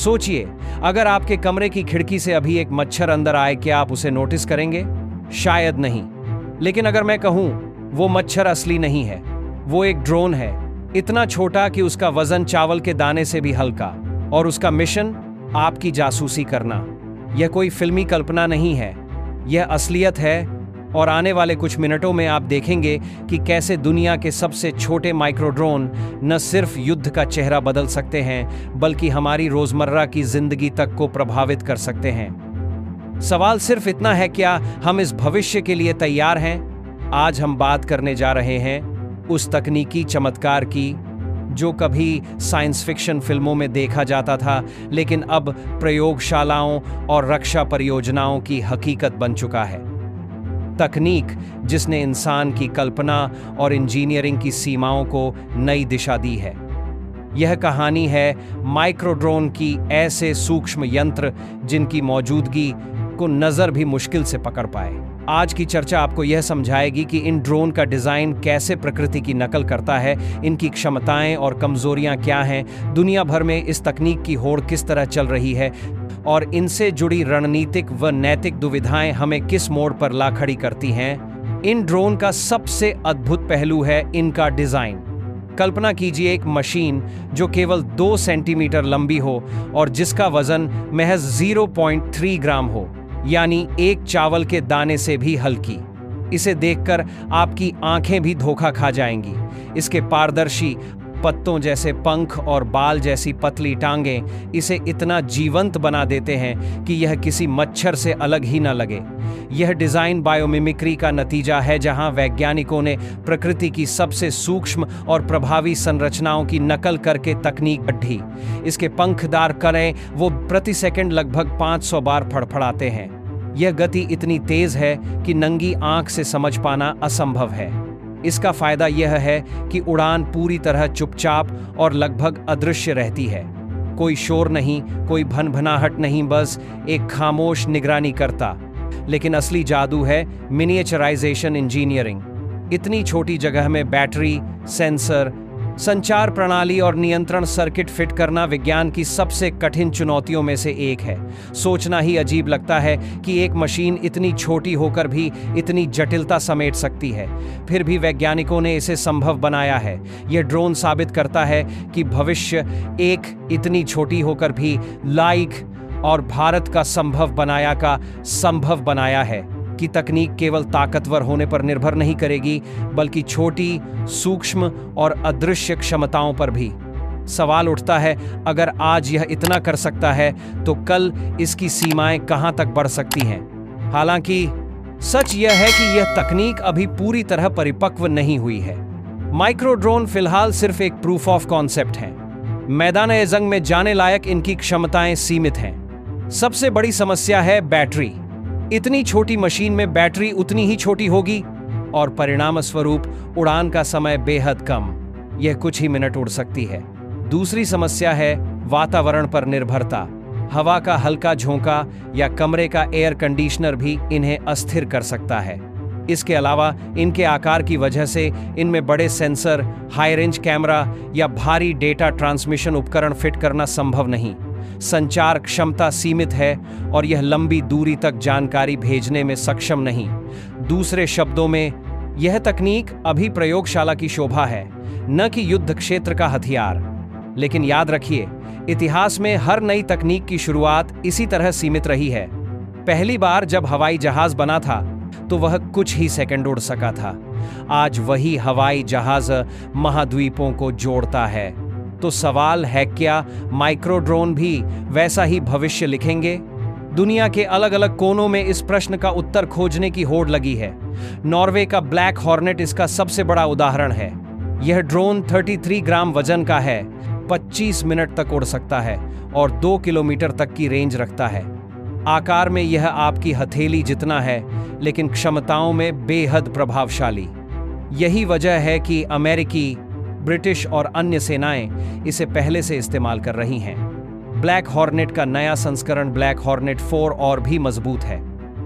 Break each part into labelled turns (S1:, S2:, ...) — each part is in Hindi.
S1: सोचिए, अगर आपके कमरे की खिड़की से अभी एक मच्छर अंदर आए, क्या आप उसे नोटिस करेंगे? शायद नहीं। लेकिन अगर मैं कहूं वो मच्छर असली नहीं है, वो एक ड्रोन है, इतना छोटा कि उसका वजन चावल के दाने से भी हल्का, और उसका मिशन आपकी जासूसी करना। यह कोई फिल्मी कल्पना नहीं है, यह असलियत है। और आने वाले कुछ मिनटों में आप देखेंगे कि कैसे दुनिया के सबसे छोटे माइक्रो ड्रोन न सिर्फ युद्ध का चेहरा बदल सकते हैं, बल्कि हमारी रोजमर्रा की जिंदगी तक को प्रभावित कर सकते हैं। सवाल सिर्फ इतना है, क्या हम इस भविष्य के लिए तैयार हैं? आज हम बात करने जा रहे हैं उस तकनीकी चमत्कार की जो कभी साइंस फिक्शन फिल्मों में देखा जाता था, लेकिन अब प्रयोगशालाओं और रक्षा परियोजनाओं की हकीकत बन चुका है। तकनीक जिसने इंसान की कल्पना और इंजीनियरिंग की सीमाओं को नई दिशा दी है। यह कहानी है माइक्रो ड्रोन की, ऐसे सूक्ष्म यंत्र जिनकी मौजूदगी को नजर भी मुश्किल से पकड़ पाए। आज की चर्चा आपको यह समझाएगी कि इन ड्रोन का डिजाइन कैसे प्रकृति की नकल करता है, इनकी क्षमताएं और कमजोरियां क्या हैं, दुनिया भर में इस तकनीक की होड़ किस तरह चल रही है, और इनसे जुड़ी रणनीतिक व नैतिक दुविधाएं हमें किस मोड़ पर ला खड़ी करती हैं। इन ड्रोन का सबसे अद्भुत पहलू है इनका डिजाइन। कल्पना कीजिए एक मशीन जो केवल 2 सेंटीमीटर लंबी हो और जिसका वजन महज 0.3 ग्राम हो, यानी एक चावल के दाने से भी हल्की। इसे देखकर आपकी आंखें भी धोखा खा जाएंगी। इसके पारदर्शी पत्तों जैसे पंख और बाल जैसी पतली टांगें इसे इतना जीवंत बना देते हैं कि यह किसी मच्छर से अलग ही न लगे। यह डिजाइन बायोमिमिक्री का नतीजा है, जहां वैज्ञानिकों ने प्रकृति की सबसे सूक्ष्म और प्रभावी संरचनाओं की नकल करके तकनीक गढ़ी। इसके पंखदार करें वो प्रति सेकंड लगभग 500 बार फड़फड़ाते हैं। यह गति इतनी तेज है कि नंगी आंख से समझ पाना असंभव है। इसका फायदा यह है कि उड़ान पूरी तरह चुपचाप और लगभग अदृश्य रहती है। कोई शोर नहीं, कोई भनभनाहट नहीं, बस एक खामोश निगरानी करता। लेकिन असली जादू है मिनिएचराइजेशन इंजीनियरिंग। इतनी छोटी जगह में बैटरी, सेंसर, संचार प्रणाली और नियंत्रण सर्किट फिट करना विज्ञान की सबसे कठिन चुनौतियों में से एक है। सोचना ही अजीब लगता है कि एक मशीन इतनी छोटी होकर भी इतनी जटिलता समेट सकती है। फिर भी वैज्ञानिकों ने इसे संभव बनाया है। यह ड्रोन साबित करता है कि भविष्य एक इतनी छोटी होकर भी लाइक और भारत का संभव बनाया है कि तकनीक केवल ताकतवर होने पर निर्भर नहीं करेगी, बल्कि छोटी, सूक्ष्म और अदृश्य क्षमताओं पर भी। सवाल उठता है, अगर आज यह इतना कर सकता है तो कल इसकी सीमाएं कहां तक बढ़ सकती हैं? हालांकि सच यह है कि यह तकनीक अभी पूरी तरह परिपक्व नहीं हुई है। माइक्रो ड्रोन फिलहाल सिर्फ एक प्रूफ ऑफ कॉन्सेप्ट है। मैदान-ए-जंग में जाने लायक इनकी क्षमताएं सीमित हैं। सबसे बड़ी समस्या है बैटरी। इतनी छोटी मशीन में बैटरी उतनी ही छोटी होगी और परिणामस्वरूप उड़ान का समय बेहद कम, यह कुछ ही मिनट उड़ सकती है। दूसरी समस्या है वातावरण पर निर्भरता। हवा का हल्का झोंका या कमरे का एयर कंडीशनर भी इन्हें अस्थिर कर सकता है। इसके अलावा इनके आकार की वजह से इनमें बड़े सेंसर, हाई रेंज कैमरा या भारी डेटा ट्रांसमिशन उपकरण फिट करना संभव नहीं। संचार क्षमता सीमित है और यह लंबी दूरी तक जानकारी भेजने में सक्षम नहीं। दूसरे शब्दों में, यह तकनीक अभी प्रयोगशाला की शोभा है, न कि युद्ध क्षेत्र का हथियार। लेकिन याद रखिए, इतिहास में हर नई तकनीक की शुरुआत इसी तरह सीमित रही है। पहली बार जब हवाई जहाज बना था तो वह कुछ ही सेकंड उड़ सका था। आज वही हवाई जहाज महाद्वीपों को जोड़ता है। तो सवाल है, क्या माइक्रो ड्रोन भी वैसा ही भविष्य लिखेंगे? दुनिया के अलग अलग कोनों में इस प्रश्न का उत्तर खोजने की होड़ लगी है। नॉर्वे का ब्लैक हॉर्नेट इसका सबसे बड़ा उदाहरण है। यह ड्रोन 33 ग्राम वजन का है, 25 मिनट तक उड़ सकता है और 2 किलोमीटर तक की रेंज रखता है। आकार में यह आपकी हथेली जितना है, लेकिन क्षमताओं में बेहद प्रभावशाली। यही वजह है कि अमेरिकी, ब्रिटिश और अन्य सेनाएं इसे पहले से इस्तेमाल कर रही हैं। ब्लैक हॉर्नेट का नया संस्करण ब्लैक हॉर्नेट 4 और भी मजबूत है।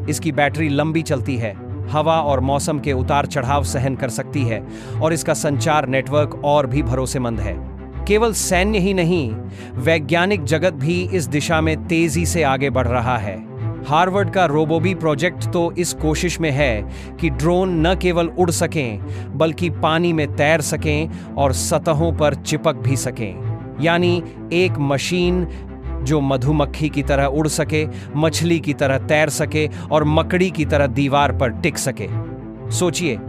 S1: इसकी बैटरी लंबी चलती है, हवा और मौसम के उतार चढ़ाव सहन कर सकती है और इसका संचार नेटवर्क और भी भरोसेमंद है। केवल सैन्य ही नहीं, वैज्ञानिक जगत भी इस दिशा में तेजी से आगे बढ़ रहा है। हार्वर्ड का रोबोबी प्रोजेक्ट तो इस कोशिश में है कि ड्रोन न केवल उड़ सकें बल्कि पानी में तैर सकें और सतहों पर चिपक भी सकें। यानी एक मशीन जो मधुमक्खी की तरह उड़ सके, मछली की तरह तैर सके और मकड़ी की तरह दीवार पर टिक सके। सोचिए,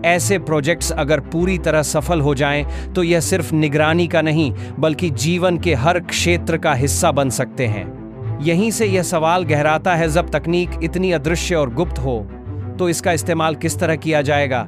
S1: ऐसे प्रोजेक्ट्स अगर पूरी तरह सफल हो जाएं तो यह सिर्फ निगरानी का नहीं बल्कि जीवन के हर क्षेत्र का हिस्सा बन सकते हैं। यहीं से यह सवाल गहराता है, जब तकनीक इतनी अदृश्य और गुप्त हो तो इसका इस्तेमाल किस तरह किया जाएगा।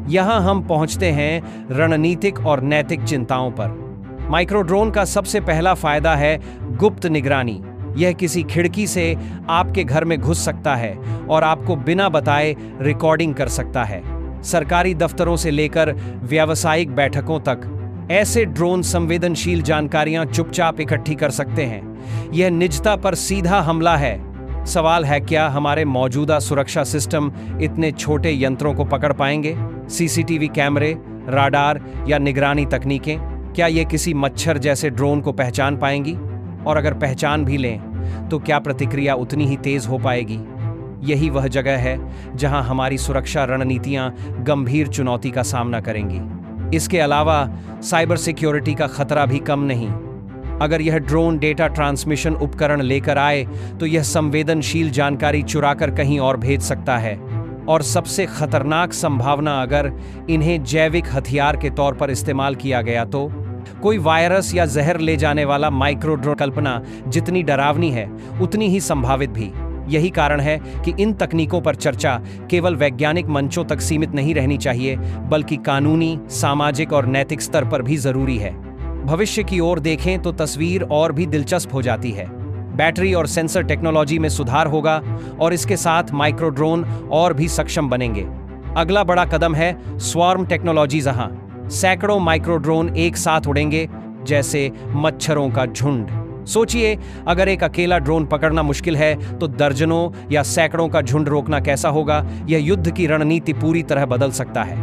S1: यहां हम पहुंचते हैं रणनीतिक और नैतिक चिंताओं पर। माइक्रो ड्रोन का सबसे पहला फायदा है गुप्त निगरानी। यह किसी खिड़की से आपके घर में घुस सकता है और आपको बिना बताए रिकॉर्डिंग कर सकता है। सरकारी दफ्तरों से लेकर व्यावसायिक बैठकों तक ऐसे ड्रोन संवेदनशील जानकारियां चुपचाप इकट्ठी कर सकते हैं। यह निजता पर सीधा हमला है। सवाल है, क्या हमारे मौजूदा सुरक्षा सिस्टम इतने छोटे यंत्रों को पकड़ पाएंगे? सीसीटीवी कैमरे, राडार या निगरानी तकनीकें, क्या ये किसी मच्छर जैसे ड्रोन को पहचान पाएंगी? और अगर पहचान भी लें तो क्या प्रतिक्रिया उतनी ही तेज हो पाएगी? यही वह जगह है जहां हमारी सुरक्षा रणनीतियां गंभीर चुनौती का सामना करेंगी। इसके अलावा साइबर सिक्योरिटी का खतरा भी कम नहीं। अगर यह ड्रोन डेटा ट्रांसमिशन उपकरण लेकर आए तो यह संवेदनशील जानकारी चुराकर कहीं और भेज सकता है। और सबसे खतरनाक संभावना, अगर इन्हें जैविक हथियार के तौर पर इस्तेमाल किया गया तो कोई वायरस या जहर ले जाने वाला माइक्रो ड्रोन कल्पना जितनी डरावनी है उतनी ही संभावित भी। यही कारण है कि इन तकनीकों पर चर्चा केवल वैज्ञानिक मंचों तक सीमित नहीं रहनी चाहिए बल्कि कानूनी, सामाजिक और नैतिक स्तर पर भी जरूरी है। भविष्य की ओर देखें तो तस्वीर और भी दिलचस्प हो जाती है। बैटरी और सेंसर टेक्नोलॉजी में सुधार होगा और इसके साथ माइक्रो ड्रोन और भी सक्षम बनेंगे। अगला बड़ा कदम है स्वार्म टेक्नोलॉजी, जहां सैकड़ों माइक्रो ड्रोन एक साथ उड़ेंगे जैसे मच्छरों का झुंड। सोचिए, अगर एक अकेला ड्रोन पकड़ना मुश्किल है तो दर्जनों या सैकड़ों का झुंड रोकना कैसा होगा? यह युद्ध की रणनीति पूरी तरह बदल सकता है।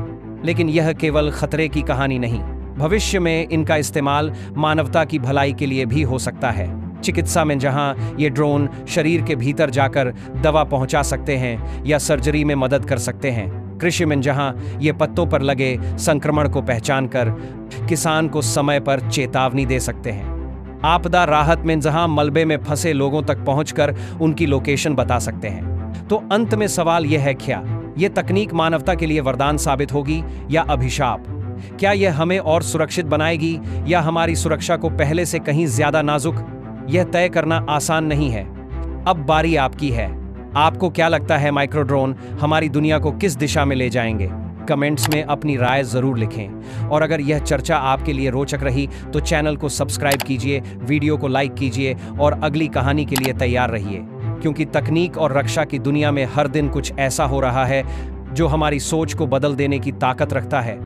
S1: लेकिन यह केवल खतरे की कहानी नहीं, भविष्य में इनका इस्तेमाल मानवता की भलाई के लिए भी हो सकता है। चिकित्सा में, जहां ये ड्रोन शरीर के भीतर जाकर दवा पहुंचा सकते हैं या सर्जरी में मदद कर सकते हैं। कृषि में, जहां ये पत्तों पर लगे संक्रमण को पहचान कर किसान को समय पर चेतावनी दे सकते हैं। आपदा राहत में, जहां मलबे में फंसे लोगों तक पहुंचकर उनकी लोकेशन बता सकते हैं। तो अंत में सवाल यह है, क्या यह तकनीक मानवता के लिए वरदान साबित होगी या अभिशाप? क्या यह हमें और सुरक्षित बनाएगी या हमारी सुरक्षा को पहले से कहीं ज्यादा नाजुक? यह तय करना आसान नहीं है। अब बारी आपकी है। आपको क्या लगता है, माइक्रो ड्रोन हमारी दुनिया को किस दिशा में ले जाएंगे? कमेंट्स में अपनी राय जरूर लिखें। और अगर यह चर्चा आपके लिए रोचक रही तो चैनल को सब्सक्राइब कीजिए, वीडियो को लाइक कीजिए और अगली कहानी के लिए तैयार रहिए, क्योंकि तकनीक और रक्षा की दुनिया में हर दिन कुछ ऐसा हो रहा है जो हमारी सोच को बदल देने की ताकत रखता है।